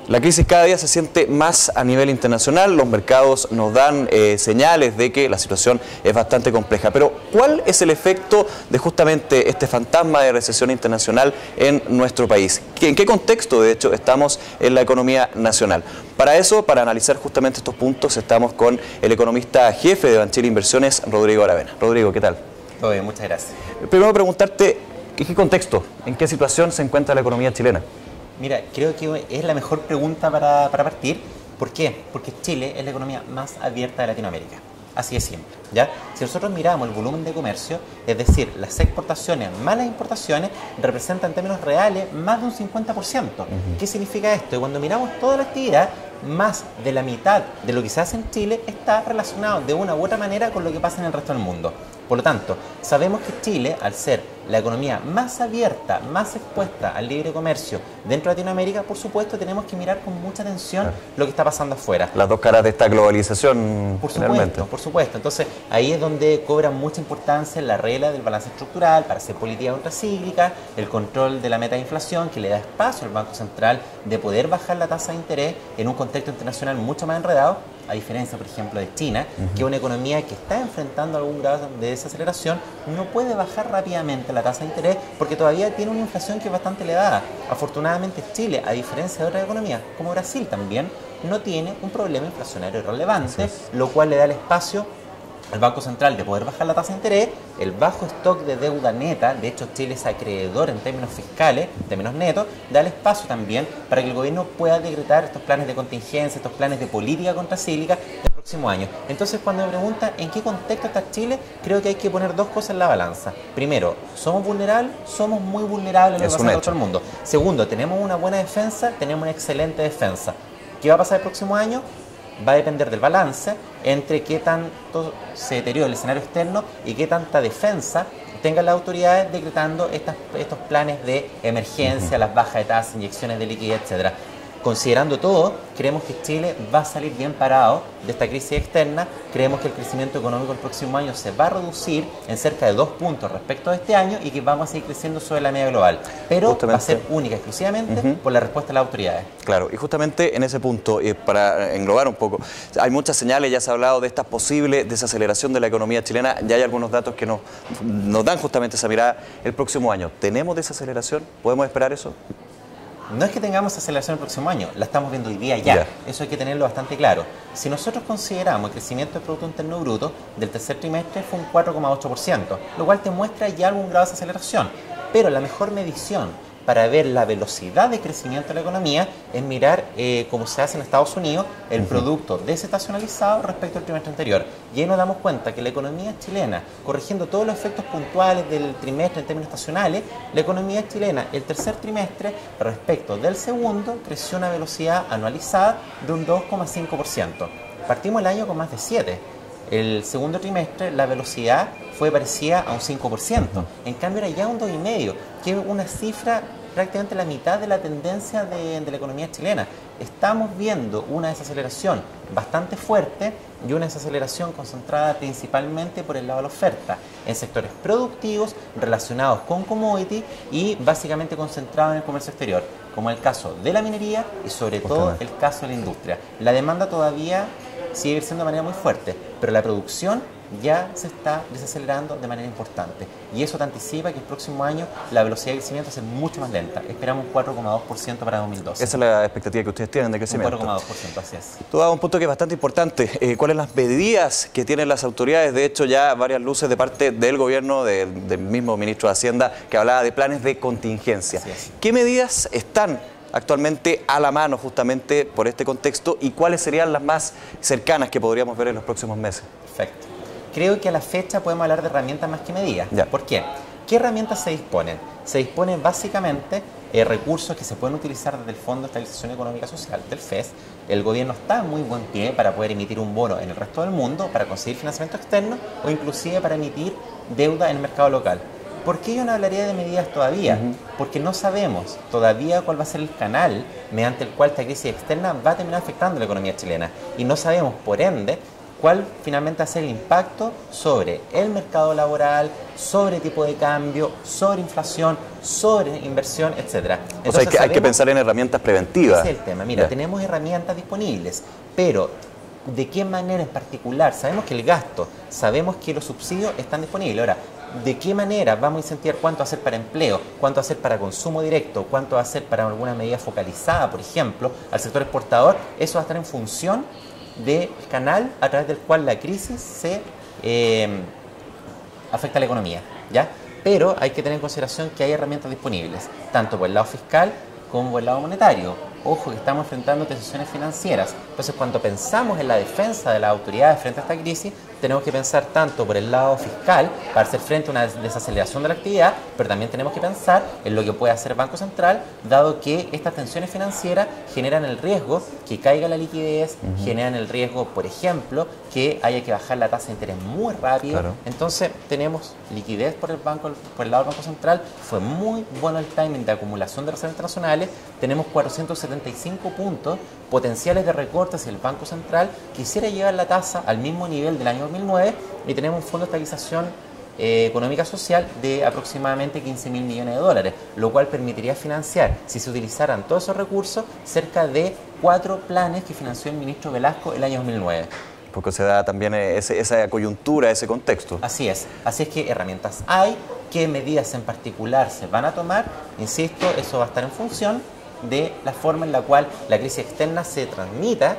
La crisis cada día se siente más a nivel internacional, los mercados nos dan señales de que la situación es bastante compleja. Pero, ¿cuál es el efecto de justamente este fantasma de recesión internacional en nuestro país? ¿En qué contexto, de hecho, estamos en la economía nacional? Para eso, para analizar justamente estos puntos, estamos con el economista jefe de Banchile Inversiones, Rodrigo Aravena. Rodrigo, ¿qué tal? Todo bien, muchas gracias. Primero preguntarte, ¿en qué contexto, en qué situación se encuentra la economía chilena? Mira, creo que es la mejor pregunta para partir. ¿Por qué? Porque Chile es la economía más abierta de Latinoamérica. Así de simple, ¿ya? Si nosotros miramos el volumen de comercio, es decir, las exportaciones más las importaciones, representan en términos reales más de un 50%. ¿Qué significa esto? Que cuando miramos toda la actividad, más de la mitad de lo que se hace en Chile está relacionado de una u otra manera con lo que pasa en el resto del mundo. Por lo tanto, sabemos que Chile, al ser la economía más abierta, más expuesta al libre comercio dentro de Latinoamérica, por supuesto, tenemos que mirar con mucha atención lo que está pasando afuera. Las dos caras de esta globalización, por supuesto. Entonces, ahí es donde cobra mucha importancia la regla del balance estructural para hacer política contracíclica, el control de la meta de inflación, que le da espacio al Banco Central de poder bajar la tasa de interés en un contexto internacional mucho más enredado, a diferencia, por ejemplo, de China, que es una economía que está enfrentando algún grado de desaceleración, no puede bajar rápidamente la tasa de interés porque todavía tiene una inflación que es bastante elevada. Afortunadamente Chile, a diferencia de otras economías, como Brasil también, no tiene un problema inflacionario relevante, lo cual le da el espacio al Banco Central de poder bajar la tasa de interés, el bajo stock de deuda neta, de hecho Chile es acreedor en términos fiscales, en términos netos, da el espacio también para que el gobierno pueda decretar estos planes de contingencia, estos planes de política contracíclica del próximo año. Entonces, cuando me preguntan en qué contexto está Chile, creo que hay que poner dos cosas en la balanza. Primero, ¿somos vulnerables? Somos muy vulnerables a lo que pasa en todo el mundo. Segundo, ¿tenemos una buena defensa? Tenemos una excelente defensa. ¿Qué va a pasar el próximo año? Va a depender del balance entre qué tanto se deteriora el escenario externo y qué tanta defensa tengan las autoridades decretando estos planes de emergencia, las bajas de tasas, inyecciones de liquidez, etcétera. Considerando todo, creemos que Chile va a salir bien parado de esta crisis externa. Creemos que el crecimiento económico el próximo año se va a reducir en cerca de 2 puntos respecto a este año y que vamos a seguir creciendo sobre la media global. Pero va a ser única exclusivamente por la respuesta de las autoridades. Claro, y justamente en ese punto, para englobar un poco, hay muchas señales, ya se ha hablado de esta posible desaceleración de la economía chilena, ya hay algunos datos que nos dan justamente esa mirada el próximo año. ¿Tenemos desaceleración? ¿Podemos esperar eso? No es que tengamos aceleración el próximo año, la estamos viendo hoy día ya. Eso hay que tenerlo bastante claro. Si nosotros consideramos el crecimiento del Producto Interno Bruto del tercer trimestre fue un 4,8%, lo cual te muestra ya algún grado de aceleración. Pero la mejor medición para ver la velocidad de crecimiento de la economía es mirar cómo se hace en Estados Unidos el producto desestacionalizado respecto al trimestre anterior. Y ahí nos damos cuenta que la economía chilena, corrigiendo todos los efectos puntuales del trimestre en términos estacionales, la economía chilena el tercer trimestre respecto del segundo creció a una velocidad anualizada de un 2,5%. Partimos el año con más de 7%. El segundo trimestre la velocidad fue parecida a un 5%, en cambio era ya un 2,5%, que es una cifra prácticamente la mitad de la tendencia de la economía chilena. Estamos viendo una desaceleración bastante fuerte y una desaceleración concentrada principalmente por el lado de la oferta, en sectores productivos relacionados con commodity y básicamente concentrados en el comercio exterior, como el caso de la minería y sobre todo el caso de la industria. La demanda todavía sigue creciendo de manera muy fuerte, pero la producción ya se está desacelerando de manera importante y eso te anticipa que el próximo año la velocidad de crecimiento va a ser mucho más lenta. Esperamos un 4,2% para 2012. Esa es la expectativa que ustedes tienen de crecimiento. Un 4,2%, así es. Tú das un punto que es bastante importante. ¿Cuáles son las medidas que tienen las autoridades? De hecho, ya varias luces de parte del gobierno, del mismo ministro de Hacienda, que hablaba de planes de contingencia. ¿Qué medidas están actualmente a la mano justamente por este contexto y cuáles serían las más cercanas que podríamos ver en los próximos meses? Perfecto. Creo que a la fecha podemos hablar de herramientas más que medidas. ¿Por qué? ¿Qué herramientas se disponen? Se disponen básicamente recursos que se pueden utilizar desde el Fondo de Estabilización Económica Social, del FES. El gobierno está en muy buen pie para poder emitir un bono en el resto del mundo, para conseguir financiamiento externo o inclusive para emitir deuda en el mercado local. ¿Por qué yo no hablaría de medidas todavía? Porque no sabemos todavía cuál va a ser el canal mediante el cual esta crisis externa va a terminar afectando a la economía chilena. Y no sabemos, por ende, cuál finalmente va a ser el impacto sobre el mercado laboral, sobre tipo de cambio, sobre inflación, sobre inversión, etc. O sea, hay que pensar en herramientas preventivas. Ese es el tema. Mira, tenemos herramientas disponibles, pero ¿de qué manera en particular? Sabemos que el gasto, sabemos que los subsidios están disponibles. Ahora, ¿de qué manera vamos a incentivar cuánto hacer para empleo, cuánto hacer para consumo directo, cuánto hacer para alguna medida focalizada, por ejemplo, al sector exportador? Eso va a estar en función del canal a través del cual la crisis se afecta a la economía, ¿ya? Pero hay que tener en consideración que hay herramientas disponibles, tanto por el lado fiscal como por el lado monetario. Ojo que estamos enfrentando decisiones financieras. Entonces, cuando pensamos en la defensa de las autoridades frente a esta crisis, tenemos que pensar tanto por el lado fiscal para hacer frente a una desaceleración de la actividad, pero también tenemos que pensar en lo que puede hacer el Banco Central, dado que estas tensiones financieras generan el riesgo que caiga la liquidez, generan el riesgo, por ejemplo, que haya que bajar la tasa de interés muy rápido. Claro. Entonces, tenemos liquidez por el lado del Banco Central. Fue muy bueno el timing de acumulación de reservas internacionales. Tenemos 475 puntos potenciales de recortes y el Banco Central quisiera llevar la tasa al mismo nivel del año 2009 y tenemos un fondo de estabilización económica social de aproximadamente 15.000 millones de dólares, lo cual permitiría financiar, si se utilizaran todos esos recursos, cerca de 4 planes que financió el ministro Velasco el año 2009. Porque se da también esa coyuntura, ese contexto. Así es que herramientas hay, qué medidas en particular se van a tomar, insisto, eso va a estar en función de la forma en la cual la crisis externa se transmita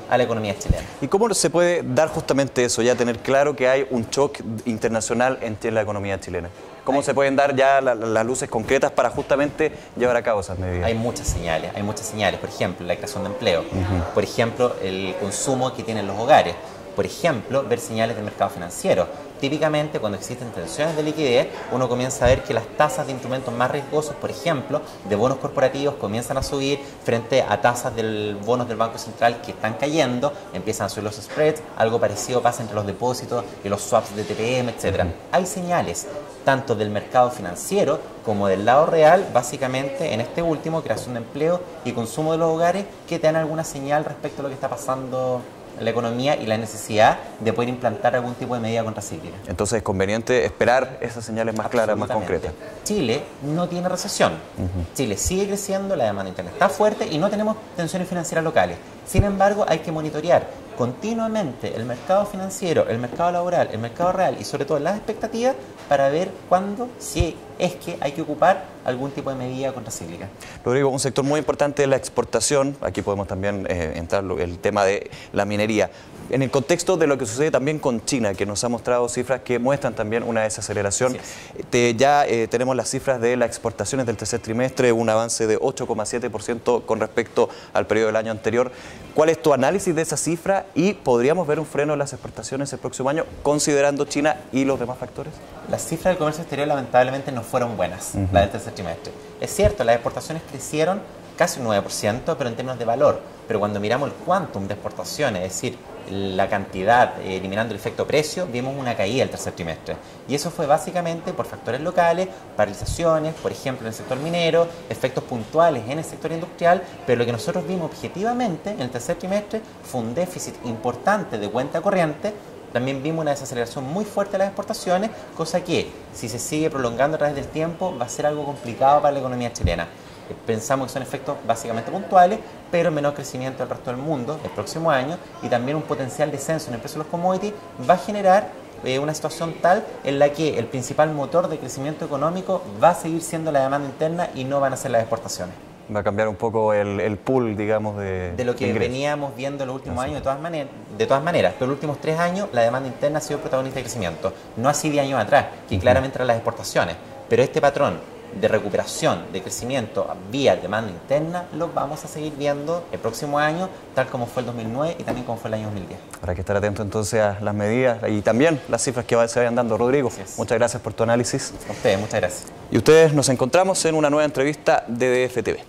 a la economía chilena. ¿Y cómo se puede dar justamente eso, ya tener claro que hay un shock internacional en la economía chilena? ¿Cómo se pueden dar ya las luces concretas para justamente llevar a cabo esas medidas? Hay muchas señales. Por ejemplo, la creación de empleo, por ejemplo, el consumo que tienen los hogares, por ejemplo, ver señales del mercado financiero. Típicamente, cuando existen tensiones de liquidez, uno comienza a ver que las tasas de instrumentos más riesgosos, por ejemplo, de bonos corporativos, comienzan a subir frente a tasas de bonos del Banco Central que están cayendo, empiezan a subir los spreads, algo parecido pasa entre los depósitos y los swaps de TPM, etc. Hay señales, tanto del mercado financiero como del lado real, básicamente en este último, creación de empleo y consumo de los hogares, que te dan alguna señal respecto a lo que está pasando en la economía y la necesidad de poder implantar algún tipo de medida contracíclica. Entonces es conveniente esperar esas señales más claras, más concretas. Chile no tiene recesión. Chile sigue creciendo, la demanda interna está fuerte y no tenemos tensiones financieras locales. Sin embargo, hay que monitorear continuamente el mercado financiero, el mercado laboral, el mercado real y sobre todo las expectativas para ver cuándo, si es que hay que ocupar algún tipo de medida contracíclica. Rodrigo, un sector muy importante es la exportación. Aquí podemos también entrar el tema de la minería. En el contexto de lo que sucede también con China, que nos ha mostrado cifras que muestran también una desaceleración. Ya tenemos las cifras de las exportaciones del tercer trimestre, un avance de 8,7% con respecto al periodo del año anterior. ¿Cuál es tu análisis de esa cifra y podríamos ver un freno en las exportaciones el próximo año, considerando China y los demás factores? Las cifras del comercio exterior lamentablemente no fueron buenas, las del tercer trimestre. Es cierto, las exportaciones crecieron casi un 9%, pero en términos de valor. Pero cuando miramos el quantum de exportaciones, es decir, la cantidad, eliminando el efecto precio, vimos una caída el tercer trimestre. Y eso fue básicamente por factores locales, paralizaciones, por ejemplo, en el sector minero, efectos puntuales en el sector industrial, pero lo que nosotros vimos objetivamente en el tercer trimestre fue un déficit importante de cuenta corriente. También vimos una desaceleración muy fuerte de las exportaciones, cosa que, si se sigue prolongando a través del tiempo, va a ser algo complicado para la economía chilena. Pensamos que son efectos básicamente puntuales, pero menor crecimiento del resto del mundo el próximo año y también un potencial descenso en el precio de los commodities va a generar una situación tal en la que el principal motor de crecimiento económico va a seguir siendo la demanda interna y no van a ser las exportaciones. Va a cambiar un poco el pool, digamos, de lo que veníamos viendo en los últimos años, de todas maneras. Pero los últimos 3 años la demanda interna ha sido protagonista de crecimiento. No así de años atrás, que claramente eran las exportaciones. Pero este patrón de recuperación, de crecimiento vía demanda interna, lo vamos a seguir viendo el próximo año, tal como fue el 2009 y también como fue el año 2010. Habrá que estar atento entonces a las medidas y también las cifras que se vayan dando. Rodrigo, muchas gracias por tu análisis. A ustedes, muchas gracias. Y ustedes nos encontramos en una nueva entrevista de DF TV.